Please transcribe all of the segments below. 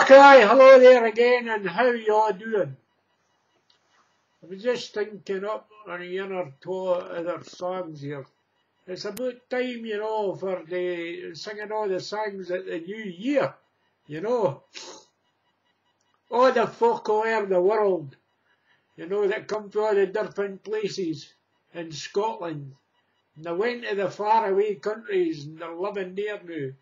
Okay, hello there again, and how you all doing? I was just thinking up on one or two other songs here. It's about time, you know, for the singing all the songs at the new year, you know. All the folk over the world, you know, that come to all the different places in Scotland. And they went to the faraway countries and they're living there now.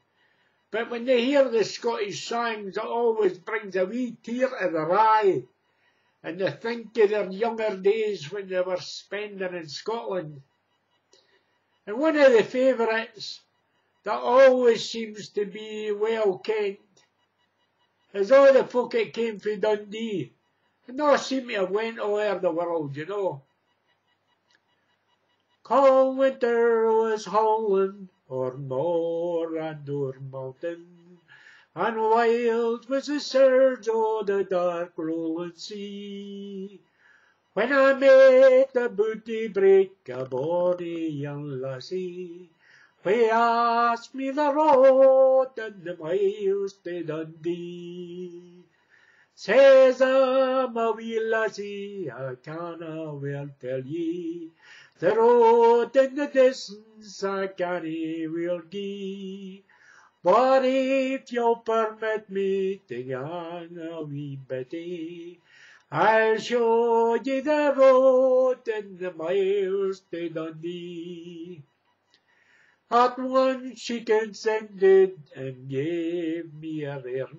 But when they hear the Scottish songs, it always brings a wee tear to their eye. And they think of their younger days when they were spending in Scotland. And one of the favourites that always seems to be well kent is all the folk that came from Dundee. And they all seem to have went all over the world, you know. Cauld winter was howlin o'er moor and o'er mountain, and wild was the surge o' the dark rolling sea. When I met about daybreak a bonny young lassie, who asked me the road and the miles to Dundee. Says I, my wee lassie, I canna well tell ye the road in the distance I canna well gie. But if you'll permit me to gang a wee bittie, I'll show ye the road and the miles to Dundee. At once she consented and gave me a ring,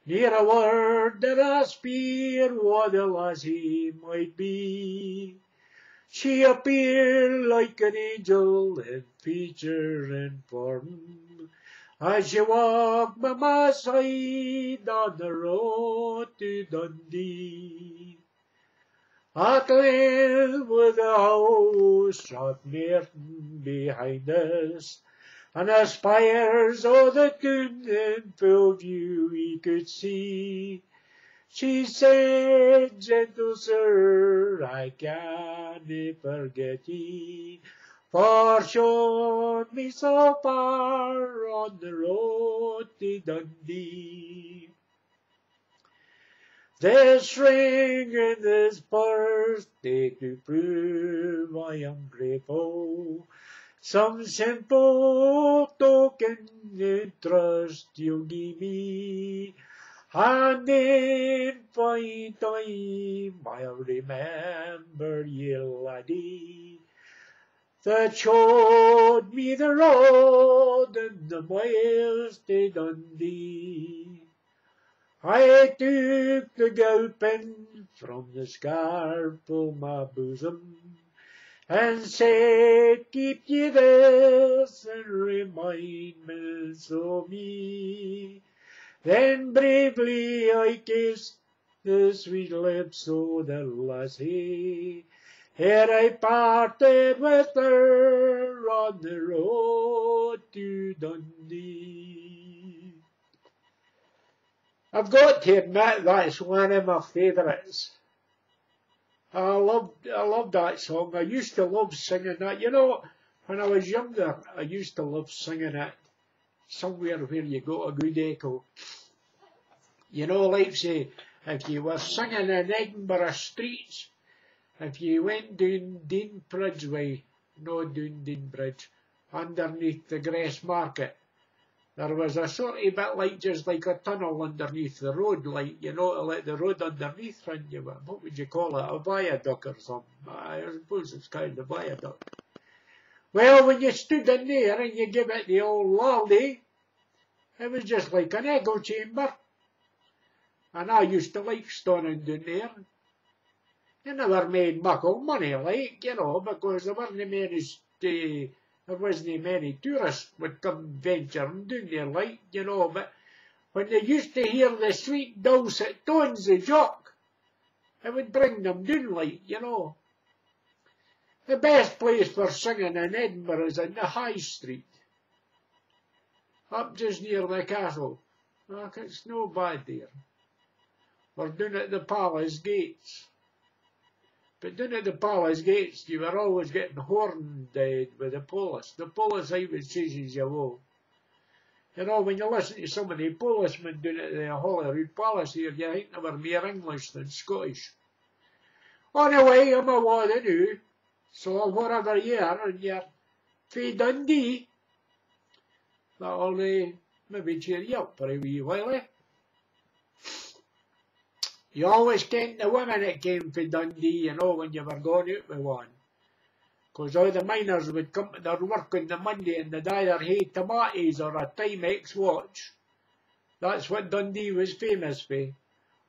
near a word that I speir what the lassie might be. She appeared like an angel in feature and form, as she walked by my side on the road to Dundee. At length with the Howe, Strathmartine behind us, and the spires o' the toon in full view we could see, she said, gentle sir, I canna forget ye, for shown me so far on the road to Dundee. This ring and this purse take to prove I am grateful, some simple token in trust you give me, and in fine time I'll remember ye, laddie, that showed me the road and the miles to Dundee. I took the gowpen from the scarf o' my bosom, and said, keep ye this and remindments o' me. Then bravely I kissed the sweet lips o' the lassie, ere I parted with her on the road to Dundee. I've got to admit that's one of my favourites. I love that song. I used to love singing that. You know, when I was younger, I used to love singing it somewhere where you got a good echo. You know, like say, if you were singing in Edinburgh streets, if you went down Dean Bridge way, no Dundee Bridge, underneath the Grass Market, there was a sort of bit like, just like a tunnel underneath the road, like, you know, to let the road underneath run you. What would you call it? A viaduct or something? I suppose it's kind of viaduct. Well, when you stood in there and you give it the old lolly, it was just like an echo chamber. And I used to like standing down there. You never made muckle money, like, you know, because there wasn't many tourists would come venturing down there, like, you know, but when they used to hear the sweet dulcet tones of Jock, it would bring them down, like, you know. The best place for singing in Edinburgh is in the High Street, up just near the castle. Look, it's no bad there. Or down at the Palace Gates. But down at the Palace Gates, you were always getting horned with the police. The police always chases you away. You know, when you listen to some of the policemen down at the Holyrood Palace here, you think they were more English than Scottish. Anyway, I'm a wad of new, so whatever you are, and you're fae Dundee, that'll maybe cheer you up for a wee while, eh? You always ken the women that came from Dundee, you know, when you were going out with one. 'Cause all the miners would come to their work on the Monday and they'd either hae tomatoes or a Timex watch. That's what Dundee was famous for.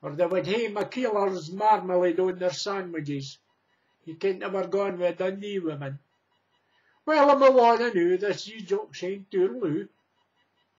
Or they would hae McKeeller's marmalade on their sandwiches. You can't ever go on with Dundee women. Well, I'm a one I knew, this is Jocks Tribute.